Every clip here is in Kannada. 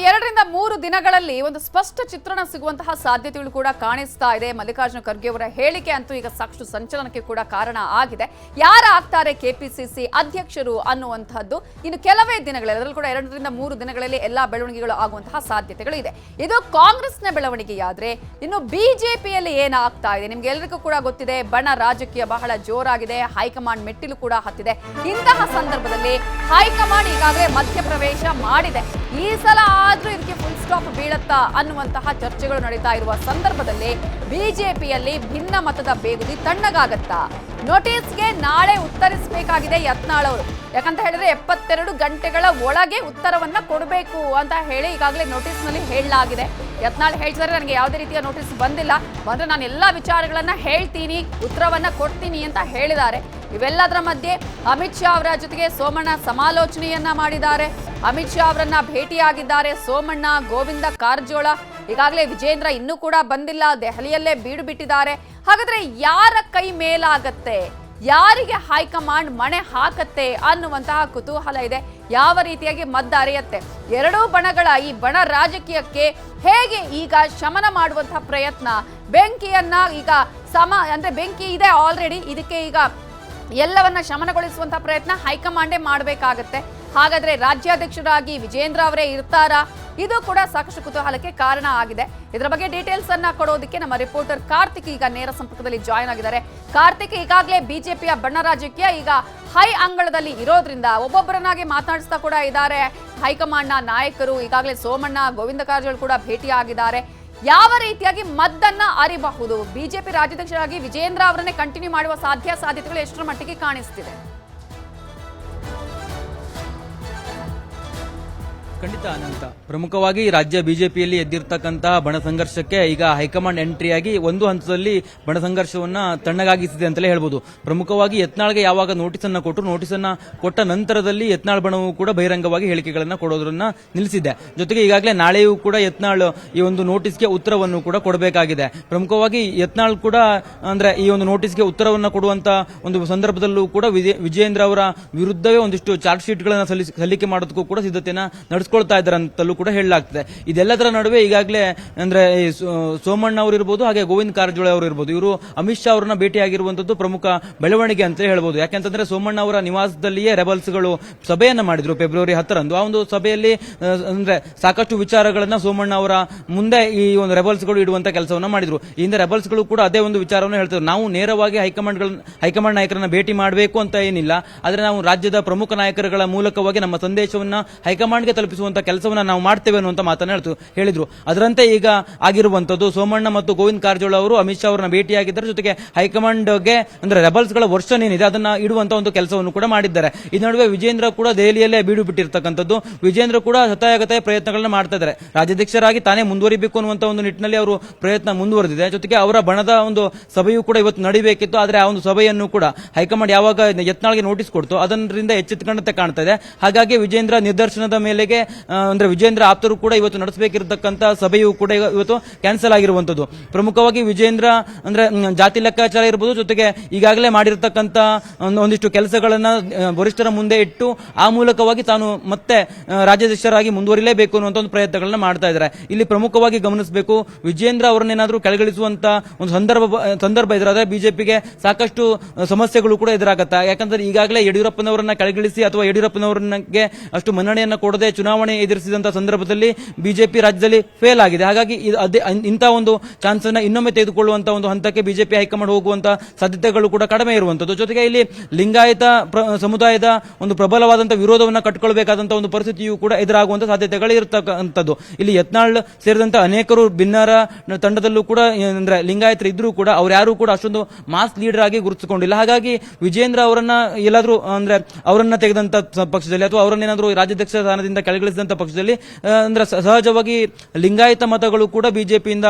2ರಿಂದ 3 ದಿನಗಳಲ್ಲಿ ಒಂದು ಸ್ಪಷ್ಟ ಚಿತ್ರಣ ಸಿಗುವಂತಹ ಸಾಧ್ಯತೆಗಳು ಕೂಡ ಕಾಣಿಸ್ತಾ ಇದೆ. ಮಲ್ಲಿಕಾರ್ಜುನ ಖರ್ಗೆ ಅವರ ಹೇಳಿಕೆ ಅಂತೂ ಈಗ ಸಾಕಷ್ಟು ಸಂಚಲನಕ್ಕೆ ಕೂಡ ಕಾರಣ ಆಗಿದೆ. ಯಾರು ಆಗ್ತಾರೆ ಕೆಪಿಸಿಸಿ ಅಧ್ಯಕ್ಷರು ಅನ್ನುವಂತಹದ್ದು ಇನ್ನು ಕೆಲವೇ ದಿನಗಳಲ್ಲಿ, ಅದರಲ್ಲೂ ಕೂಡ 2ರಿಂದ 3 ದಿನಗಳಲ್ಲಿ ಎಲ್ಲಾ ಬೆಳವಣಿಗೆಗಳು ಆಗುವಂತಹ ಸಾಧ್ಯತೆಗಳು ಇದೆ. ಇದು ಕಾಂಗ್ರೆಸ್ನ ಬೆಳವಣಿಗೆಯಾದ್ರೆ ಇನ್ನು ಬಿಜೆಪಿಯಲ್ಲಿ ಏನಾಗ್ತಾ ಇದೆ ನಿಮ್ಗೆ ಎಲ್ಲರಿಗೂ ಕೂಡ ಗೊತ್ತಿದೆ. ಬಣ ರಾಜಕೀಯ ಬಹಳ ಜೋರಾಗಿದೆ, ಹೈಕಮಾಂಡ್ ಮೆಟ್ಟಿಲು ಕೂಡ ಹತ್ತಿದೆ. ಇಂತಹ ಸಂದರ್ಭದಲ್ಲಿ ಹೈಕಮಾಂಡ್ ಈಗಾಗಲೇ ಮಧ್ಯಪ್ರವೇಶ ಮಾಡಿದೆ. ಈ ಸಲ ಆದ್ರೂ ಇದಕ್ಕೆ ಫುಲ್ ಸ್ಟಾಪ್ ಬೀಳತ್ತಾ ಅನ್ನುವಂತಹ ಚರ್ಚೆಗಳು ನಡೀತಾ ಇರುವ ಸಂದರ್ಭದಲ್ಲಿ ಬಿಜೆಪಿಯಲ್ಲಿ ಭಿನ್ನ ಮತದ ಬೇಗುದಿ ತಣ್ಣಗಾಗತ್ತಾ? ನೋಟಿಸ್ಗೆ ನಾಳೆ ಉತ್ತರಿಸಬೇಕಾಗಿದೆ ಯತ್ನಾಳ್ ಅವರು. ಯಾಕಂತ ಹೇಳಿದ್ರೆ 72 ಗಂಟೆಗಳ ಒಳಗೆ ಉತ್ತರವನ್ನ ಕೊಡಬೇಕು ಅಂತ ಹೇಳಿ ಈಗಾಗಲೇ ನೋಟಿಸ್ ನಲ್ಲಿ ಹೇಳಲಾಗಿದೆ. ಯತ್ನಾಳ್ ಹೇಳ್ತಾರೆ ನನಗೆ ಯಾವುದೇ ರೀತಿಯ ನೋಟಿಸ್ ಬಂದಿಲ್ಲ, ಬಂದ್ರೆ ನಾನು ಎಲ್ಲಾ ವಿಚಾರಗಳನ್ನ ಹೇಳ್ತೀನಿ, ಉತ್ತರವನ್ನ ಕೊಡ್ತೀನಿ ಅಂತ ಹೇಳಿದ್ದಾರೆ. ಇವೆಲ್ಲದರ ಮಧ್ಯೆ ಅಮಿತ್ ಶಾ ಅವರ ಜೊತೆಗೆ ಸೋಮಣ್ಣ ಸಮಾಲೋಚನೆಯನ್ನ ಮಾಡಿದ್ದಾರೆ. ಅಮಿತ್ ಶಾ ಅವರನ್ನ ಭೇಟಿಯಾಗಿದ್ದಾರೆ ಸೋಮಣ್ಣ, ಗೋವಿಂದ ಕಾರಜೋಳ. ಈಗಾಗಲೇ ವಿಜೇಂದ್ರ ಇನ್ನೂ ಕೂಡ ಬಂದಿಲ್ಲ, ದೆಹಲಿಯಲ್ಲೇ ಬೀಡು ಬಿಟ್ಟಿದ್ದಾರೆ. ಹಾಗಾದ್ರೆ ಯಾರ ಕೈ ಮೇಲಾಗತ್ತೆ, ಯಾರಿಗೆ ಹೈಕಮಾಂಡ್ ಮಣೆ ಹಾಕತ್ತೆ ಅನ್ನುವಂತಹ ಕುತೂಹಲ ಇದೆ. ಯಾವ ರೀತಿಯಾಗಿ ಮದ್ದು ಅರಿಯತ್ತೆ, ಎರಡೂ ಬಣಗಳ ಈ ಬಣ ರಾಜಕೀಯಕ್ಕೆ ಹೇಗೆ ಈಗ ಶಮನ ಮಾಡುವಂತಹ ಪ್ರಯತ್ನ, ಬೆಂಕಿಯನ್ನ ಈಗ ಅಂದ್ರೆ ಬೆಂಕಿ ಇದೆ ಆಲ್ರೆಡಿ, ಇದಕ್ಕೆ ಈಗ ಎಲ್ಲವನ್ನ ಶಮನಗೊಳಿಸುವಂತಹ ಪ್ರಯತ್ನ ಹೈಕಮಾಂಡೇ ಮಾಡಬೇಕಾಗತ್ತೆ. ಹಾಗಾದ್ರೆ ರಾಜ್ಯಾಧ್ಯಕ್ಷರಾಗಿ ವಿಜೇಂದ್ರ ಅವರೇ ಇರ್ತಾರಾ? ಇದು ಕೂಡ ಸಾಕಷ್ಟು ಕುತೂಹಲಕ್ಕೆ ಕಾರಣ ಆಗಿದೆ. ಇದರ ಬಗ್ಗೆ ಡೀಟೇಲ್ಸ್ ಅನ್ನ ಕೊಡೋದಕ್ಕೆ ನಮ್ಮ ರಿಪೋರ್ಟರ್ ಕಾರ್ತಿಕ್ ಈಗ ನೇರ ಸಂಪರ್ಕದಲ್ಲಿ ಜಾಯ್ನ್ ಆಗಿದ್ದಾರೆ. ಕಾರ್ತಿಕ್, ಈಗಾಗಲೇ ಬಿಜೆಪಿಯ ಬಣ ರಾಜಕೀಯ ಈಗ ಹೈ ಅಂಗಳದಲ್ಲಿ ಇರೋದ್ರಿಂದ ಒಬ್ಬೊಬ್ಬರನ್ನಾಗಿ ಮಾತನಾಡಿಸ್ತಾ ಕೂಡ ಇದ್ದಾರೆ ಹೈಕಮಾಂಡ್ ನ ನಾಯಕರು. ಈಗಾಗಲೇ ಸೋಮಣ್ಣ, ಗೋವಿಂದ ಕಾರಜೋಳ ಕೂಡ ಭೇಟಿಯಾಗಿದ್ದಾರೆ. ಯಾವ ರೀತಿಯಾಗಿ ಮದ್ದನ್ನ ಅರಿಬಹುದು? ಬಿಜೆಪಿ ರಾಜ್ಯಾಧ್ಯಕ್ಷರಾಗಿ ವಿಜೇಂದ್ರ ಅವರನ್ನೇ ಕಂಟಿನ್ಯೂ ಮಾಡುವ ಸಾಧ್ಯತೆಗಳು ಎಷ್ಟರ ಮಟ್ಟಿಗೆ ಕಾಣಿಸ್ತಿದೆ? ಖಂಡಿತ ಅನಂತ. ಪ್ರಮುಖವಾಗಿ ರಾಜ್ಯ ಬಿಜೆಪಿಯಲ್ಲಿ ಎದ್ದಿರ್ತಕ್ಕಂತಹ ಬಣ ಸಂಘರ್ಷಕ್ಕೆ ಈಗ ಹೈಕಮಾಂಡ್ ಎಂಟ್ರಿಯಾಗಿ ಒಂದು ಹಂತದಲ್ಲಿ ಬಣ ಸಂಘರ್ಷವನ್ನ ತಣ್ಣಗಾಗಿಸಿದೆ ಅಂತಲೇ ಹೇಳ್ಬೋದು. ಪ್ರಮುಖವಾಗಿ ಯತ್ನಾಳ್ಗೆ ಯಾವಾಗ ನೋಟಿಸನ್ನ ಕೊಟ್ಟ ನಂತರದಲ್ಲಿ ಯತ್ನಾಳ್ ಬಣವು ಕೂಡ ಬಹಿರಂಗವಾಗಿ ಹೇಳಿಕೆಗಳನ್ನ ಕೊಡೋದ್ರನ್ನ ನಿಲ್ಲಿಸಿದೆ. ಜೊತೆಗೆ ಈಗಾಗಲೇ ನಾಳೆಯೂ ಕೂಡ ಯತ್ನಾಳ್ ಈ ಒಂದು ನೋಟಿಸ್ಗೆ ಉತ್ತರವನ್ನು ಕೂಡ ಕೊಡಬೇಕಾಗಿದೆ. ಪ್ರಮುಖವಾಗಿ ಯತ್ನಾಳ್ ಕೂಡ ಅಂದ್ರೆ ಈ ಒಂದು ನೋಟಿಸ್ಗೆ ಉತ್ತರವನ್ನ ಕೊಡುವಂತ ಒಂದು ಸಂದರ್ಭದಲ್ಲೂ ಕೂಡ ವಿಜೇಂದ್ರ ಅವರ ವಿರುದ್ಧವೇ ಒಂದಿಷ್ಟು ಚಾರ್ಜ್ ಶೀಟ್ ಗಳನ್ನ ಸಲ್ಲಿಕೆ ಮಾಡೋದಕ್ಕೂ ಕೂಡ ಸಿದ್ಧತೆಯನ್ನ ನಡೆಸ್ಕೊಳ್ತಾ ಇದ್ದಾರೆ ಅಂತಲೂ ಕೂಡ ಹೇಳಲಾಗ್ತದೆ. ಇದೆಲ್ಲದರ ನಡುವೆ ಈಗಾಗಲೇ ಅಂದ್ರೆ ಸೋಮಣ್ಣ ಅವರು ಇರಬಹುದು, ಹಾಗೆ ಗೋವಿಂದ ಕಾರಜೋಳ ಅವರು ಇರಬಹುದು, ಇವರು ಅಮಿತ್ ಶಾ ಅವರನ್ನ ಭೇಟಿಯಾಗಿರುವಂತದ್ದು ಪ್ರಮುಖ ಬೆಳವಣಿಗೆ ಅಂತ ಹೇಳ್ಬಹುದು. ಯಾಕೆಂತಂದ್ರೆ ಸೋಮಣ್ಣ ಅವರ ನಿವಾಸದಲ್ಲಿಯೇ ರೆಬಲ್ಸ್ ಗಳು ಸಭೆಯನ್ನ ಮಾಡಿದ್ರು ಫೆಬ್ರವರಿ 10ರಂದು. ಆ ಒಂದು ಸಭೆಯಲ್ಲಿ ಅಂದ್ರೆ ಸಾಕಷ್ಟು ವಿಚಾರಗಳನ್ನ ಸೋಮಣ್ಣ ಅವರ ಮುಂದೆ ಈ ಒಂದು ರೆಬಲ್ಸ್ ಗಳು ಇಡುವಂತ ಕೆಲಸವನ್ನ ಮಾಡಿದ್ರು. ಈ ಹಿಂದೆ ರೆಬಲ್ಸ್ ಗಳು ಕೂಡ ಅದೇ ಒಂದು ವಿಚಾರವನ್ನು ಹೇಳ್ತಾರೆ, ನಾವು ನೇರವಾಗಿ ಹೈಕಮಾಂಡ್ ನಾಯಕರನ್ನ ಭೇಟಿ ಮಾಡಬೇಕು ಅಂತ ಏನಿಲ್ಲ, ಆದ್ರೆ ನಾವು ರಾಜ್ಯದ ಪ್ರಮುಖ ನಾಯಕರುಗಳ ಮೂಲಕವಾಗಿ ನಮ್ಮ ಸಂದೇಶವನ್ನ ಹೈಕಮಾಂಡ್ಗೆ ತಲುಪಿಸುವಂತ ಕೆಲಸವನ್ನ ನಾವು ಮಾಡ್ತೇವೆ ಅನ್ನುವಂತ ಮಾತನ್ನ ಹೇಳಿದ್ರು. ಅದರಂತೆ ಈಗ ಆಗಿರುವಂತದ್ದು ಸೋಮಣ್ಣ ಮತ್ತು ಗೋವಿಂದ ಕಾರಜೋಳ ಅವರು ಅಮಿತ್ ಶಾ ಅವರನ್ನ ಭೇಟಿಯಾಗಿದ್ದಾರೆ. ಜೊತೆಗೆ ಹೈಕಮಾಂಡ್ಗೆ ಅಂದ್ರೆ ರೆಬಲ್ಸ್ ಗಳ ವರ್ಷನ್ ಏನಿದೆ ಅದನ್ನ ಇಡುವಂತ ಒಂದು ಕೆಲಸವನ್ನು ಕೂಡ ಮಾಡಿದ್ದಾರೆ. ಈ ನಡುವೆ ವಿಜೇಂದ್ರ ಕೂಡ ದೆಹಲಿಯಲ್ಲೇ ಬೀಡು ಬಿಟ್ಟಿರ್ತಕ್ಕಂಥದ್ದು. ವಿಜೇಂದ್ರ ಕೂಡ ಶತಾಯಗತಾಯ ಪ್ರಯತ್ನಗಳನ್ನ ಮಾಡ್ತಾ ಇದ್ದಾರೆ. ರಾಜ್ಯಾಧ್ಯಕ್ಷರಾಗಿ ತಾನೇ ಮುಂದುವರಿಬೇಕು ಅನ್ನುವಂತ ಒಂದು ನಿಟ್ಟಿನಲ್ಲಿ ಅವರು ಪ್ರಯತ್ನ ಮುಂದುವರೆದಿದೆ. ಜೊತೆಗೆ ಅವರ ಬಣದ ಒಂದು ಸಭೆಯೂ ಕೂಡ ಇವತ್ತು ನಡೀಬೇಕಿತ್ತು, ಆದ್ರೆ ಆ ಒಂದು ಸಭೆಯನ್ನು ಕೂಡ ಹೈಕಮಾಂಡ್ ಯಾವಾಗ ಯತ್ನಾಳ್ಗೆ ನೋಟಿಸ್ ಕೊಡ್ತು ಅದರಿಂದ ಎಚ್ಚೆತ್ತುಕೊಂಡಂತೆ ಕಾಣ್ತಾ ಇದೆ. ಹಾಗಾಗಿ ವಿಜೇಂದ್ರ ನಿರ್ದೇಶನದ ಮೇಲೆಗೆ ಅಂದ್ರೆ ವಿಜೇಂದ್ರ ಆಪ್ತರು ಕೂಡ ಇವತ್ತು ನಡೆಸಬೇಕಿರತಕ್ಕಂತ ಸಭೆಯು ಕೂಡ ಇವತ್ತು ಕ್ಯಾನ್ಸಲ್ ಆಗಿರುವಂತದ್ದು. ಪ್ರಮುಖವಾಗಿ ವಿಜೇಂದ್ರ ಅಂದ್ರೆ ಜಾತಿ ಲೆಕ್ಕಾಚಾರ ಇರಬಹುದು, ಜೊತೆಗೆ ಈಗಾಗಲೇ ಮಾಡಿರತಕ್ಕಂತ ಒಂದಿಷ್ಟು ಕೆಲಸಗಳನ್ನ ವರಿಷ್ಠರ ಮುಂದೆ ಇಟ್ಟು ಆ ಮೂಲಕವಾಗಿ ತಾನು ಮತ್ತೆ ರಾಜ್ಯಾಧ್ಯಕ್ಷರಾಗಿ ಮುಂದುವರಿಲೇಬೇಕು ಅನ್ನುವಂತ ಒಂದು ಪ್ರಯತ್ನಗಳನ್ನ ಮಾಡ್ತಾ ಇದ್ದಾರೆ. ಇಲ್ಲಿ ಪ್ರಮುಖವಾಗಿ ಗಮನಿಸಬೇಕು, ವಿಜೇಂದ್ರ ಅವರನ್ನೇನಾದ್ರೂ ಕೆಳಗಿಳಿಸುವಂತ ಒಂದು ಸಂದರ್ಭ ಎದುರಾದ್ರೆ ಬಿಜೆಪಿಗೆ ಸಾಕಷ್ಟು ಸಮಸ್ಯೆಗಳು ಕೂಡ ಎದುರಾಗತ್ತಾ. ಯಾಕಂದ್ರೆ ಈಗಾಗಲೇ ಯಡಿಯೂರಪ್ಪನವರನ್ನ ಕೆಳಗಿಳಿಸಿ ಅಥವಾ ಯಡಿಯೂರಪ್ಪನವರಿಗೆ ಅಷ್ಟು ಮನ್ನಣೆಯನ್ನ ಕೊಡದೆ ಚುನಾವಣೆ ಎದುರಿಸಿದಂತಹ ಸಂದರ್ಭದಲ್ಲಿ ಬಿಜೆಪಿ ರಾಜ್ಯದಲ್ಲಿ ಫೇಲ್ ಆಗಿದೆ. ಹಾಗಾಗಿ ಇಂತಹ ಒಂದು ಚಾನ್ಸ್ ಅನ್ನ ಇನ್ನೊಮ್ಮೆ ತೆಗೆದುಕೊಳ್ಳುವಂತಹ ಒಂದು ಹಂತಕ್ಕೆ ಬಿಜೆಪಿ ಹೈಕಮಾಂಡ್ ಹೋಗುವಂತಹ ಸಾಧ್ಯತೆಗಳು ಕೂಡ ಕಡಿಮೆ ಇರುವಂತದ್ದು. ಜೊತೆಗೆ ಇಲ್ಲಿ ಲಿಂಗಾಯತ ಸಮುದಾಯದ ಒಂದು ಪ್ರಬಲವಾದಂತಹ ವಿರೋಧವನ್ನ ಕಟ್ಟಿಕೊಳ್ಳಬೇಕಾದಂತಹ ಒಂದು ಪರಿಸ್ಥಿತಿಯೂ ಕೂಡ ಎದುರಾಗುವಂತಹ ಸಾಧ್ಯತೆಗಳು ಇರತಕ್ಕಂಥದ್ದು. ಇಲ್ಲಿ ಯತ್ನಾಳ್ ಸೇರಿದಂತೆ ಅನೇಕರು ಭಿನ್ನರ ತಂಡದಲ್ಲೂ ಕೂಡ ಅಂದ್ರೆ ಲಿಂಗಾಯತರು ಇದ್ರೂ ಕೂಡ ಅವ್ರು ಯಾರು ಕೂಡ ಅಷ್ಟೊಂದು ಮಾಸ್ ಲೀಡರ್ ಆಗಿ ಗುರುತಿಸಿಕೊಂಡಿಲ್ಲ. ಹಾಗಾಗಿ ವಿಜೇಂದ್ರ ಅವರನ್ನ ಎಲ್ಲಾದ್ರೂ ಅಂದ್ರೆ ಅವರನ್ನ ತೆಗೆದಂತ ಪಕ್ಷದಲ್ಲಿ ಅಥವಾ ಅವರನ್ನೇನಾದ್ರೂ ರಾಜ್ಯಾಧ್ಯಕ್ಷ ಸ್ಥಾನದಿಂದ ಕೆಳಗಿಳಿಸಿದಂತ ಪಕ್ಷದಲ್ಲಿ ಅಂದ್ರೆ ಸಹಜವಾಗಿ ಲಿಂಗಾಯತ ಮತಗಳು ಕೂಡ ಬಿಜೆಪಿಯಿಂದ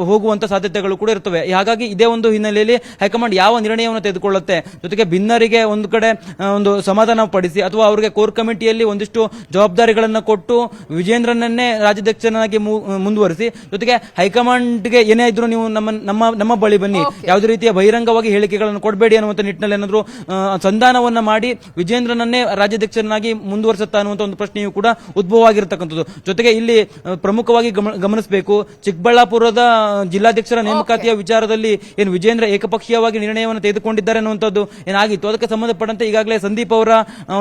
ಹೋಗುವಂತ ಸಾಧ್ಯತೆಗಳು ಕೂಡ ಇರ್ತವೆ. ಹಾಗಾಗಿ ಇದೇ ಒಂದು ಹಿನ್ನೆಲೆಯಲ್ಲಿ ಹೈಕಮಾಂಡ್ ಯಾವ ನಿರ್ಣಯವನ್ನು ತೆಗೆದುಕೊಳ್ಳುತ್ತೆ, ಜೊತೆಗೆ ಭಿನ್ನರಿಗೆ ಒಂದು ಕಡೆ ಒಂದು ಸಮಾಧಾನ ಪಡಿಸಿ ಅಥವಾ ಅವರಿಗೆ ಕೋರ್ ಕಮಿಟಿಯಲ್ಲಿ ಒಂದಿಷ್ಟು ಜವಾಬ್ದಾರಿಗಳನ್ನ ಕೊಟ್ಟು ವಿಜೇಂದ್ರನನ್ನೇ ರಾಜ್ಯಾಧ್ಯಕ್ಷನಾಗಿ ಮುಂದುವರಿಸಿ, ಜೊತೆಗೆ ಹೈಕಮಾಂಡ್ಗೆ ಏನೇ ಇದ್ರು ನೀವು ನಮ್ಮ ಬಳಿ ಬನ್ನಿ, ಯಾವುದೇ ರೀತಿಯ ಬಹಿರಂಗವಾಗಿ ಹೇಳಿಕೆಗಳನ್ನು ಕೊಡಬೇಡಿ ಅನ್ನುವಂತ ನಿಟ್ಟಿನಲ್ಲಿ ಏನಾದ್ರು ಸಂಧಾನವನ್ನ ಮಾಡಿ ವಿಜೇಂದ್ರನನ್ನೇ ರಾಜ್ಯಾಧ್ಯಕ್ಷನಾಗಿ ಮುಂದುವರಿಸುತ್ತಾ ಅನ್ನುವಂತ ಒಂದು ಪ್ರಶ್ನೆಯೂ ಕೂಡ ಉದ್ಭವ ಆಗಿರತಕ್ಕಂಥದ್ದು. ಜೊತೆಗೆ ಇಲ್ಲಿ ಪ್ರಮುಖವಾಗಿ ಗಮನಿಸಬೇಕು, ಚಿಕ್ಕಬಳ್ಳಾಪುರದ ಜಿಲ್ಲಾಧ್ಯಕ್ಷರ ನೇಮಕಾತಿಯ ವಿಚಾರದಲ್ಲಿ ಏನು ವಿಜೇಂದ್ರ ಏಕಪಕ್ಷೀಯವಾಗಿ ನಿರ್ಣಯವನ್ನು ತೆಗೆದುಕೊಂಡಿದ್ದಾರೆ ಅನ್ನುವಂಥದ್ದು ಏನಾಗಿತ್ತು, ಅದಕ್ಕೆ ಸಂಬಂಧಪಟ್ಟಂತೆ ಈಗಾಗಲೇ ಸಂದೀಪ್ ಅವರ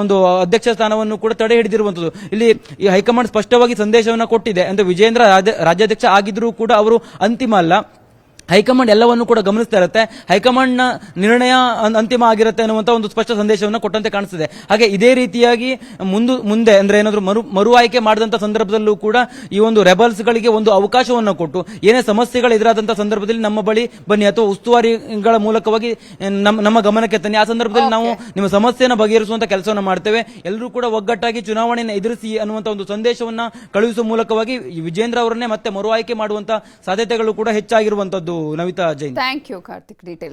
ಒಂದು ಅಧ್ಯಕ್ಷ ಸ್ಥಾನವನ್ನು ಕೂಡ ತಡೆ ಹಿಡಿದಿರುವಂತದ್ದು. ಇಲ್ಲಿ ಈ ಹೈಕಮಾಂಡ್ ಸ್ಪಷ್ಟವಾಗಿ ಸಂದೇಶವನ್ನು ಕೊಟ್ಟಿದೆ. ಅಂದ್ರೆ ವಿಜೇಂದ್ರ ರಾಜ್ಯಾಧ್ಯಕ್ಷ ಆಗಿದ್ರೂ ಕೂಡ ಅವರು ಅಂತಿಮ ಅಲ್ಲ, ಹೈಕಮಾಂಡ್ ಎಲ್ಲವನ್ನು ಕೂಡ ಗಮನಿಸ್ತಾ ಇರುತ್ತೆ, ಹೈಕಮಾಂಡ್ ನ ನಿರ್ಣಯ ಅಂತಿಮ ಆಗಿರುತ್ತೆ ಅನ್ನುವಂತ ಒಂದು ಸ್ಪಷ್ಟ ಸಂದೇಶವನ್ನು ಕೊಟ್ಟಂತೆ ಕಾಣಿಸ್ತಿದೆ. ಹಾಗೆ ಇದೇ ರೀತಿಯಾಗಿ ಮುಂದೆ ಅಂದ್ರೆ ಏನಾದ್ರು ಮರು ಆಯ್ಕೆ ಮಾಡಿದಂತ ಸಂದರ್ಭದಲ್ಲೂ ಕೂಡ ಈ ಒಂದು ರೆಬಲ್ಸ್ ಗಳಿಗೆ ಒಂದು ಅವಕಾಶವನ್ನು ಕೊಟ್ಟು ಏನೇ ಸಮಸ್ಯೆಗಳು ಎದುರಾದಂತಹ ಸಂದರ್ಭದಲ್ಲಿ ನಮ್ಮ ಬಳಿ ಬನ್ನಿ ಅಥವಾ ಉಸ್ತುವಾರಿಗಳ ಮೂಲಕವಾಗಿ ನಮ್ಮ ಗಮನಕ್ಕೆ ತನ್ನಿ, ಆ ಸಂದರ್ಭದಲ್ಲಿ ನಾವು ನಿಮ್ಮ ಸಮಸ್ಯೆಯನ್ನು ಬಗೆಹರಿಸುವಂತ ಕೆಲಸವನ್ನು ಮಾಡ್ತೇವೆ, ಎಲ್ಲರೂ ಕೂಡ ಒಗ್ಗಟ್ಟಾಗಿ ಚುನಾವಣೆಯನ್ನು ಎದುರಿಸಿ ಅನ್ನುವಂತ ಒಂದು ಸಂದೇಶವನ್ನ ಕಳುಹಿಸುವ ಮೂಲಕವಾಗಿ ವಿಜೇಂದ್ರ ಅವರನ್ನೇ ಮತ್ತೆ ಮರು ಆಯ್ಕೆ ಮಾಡುವಂತ ಸಾಧ್ಯತೆಗಳು ಕೂಡ ಹೆಚ್ಚಾಗಿರುವಂತದ್ದು. Navita Jain. Thank you Karthik detail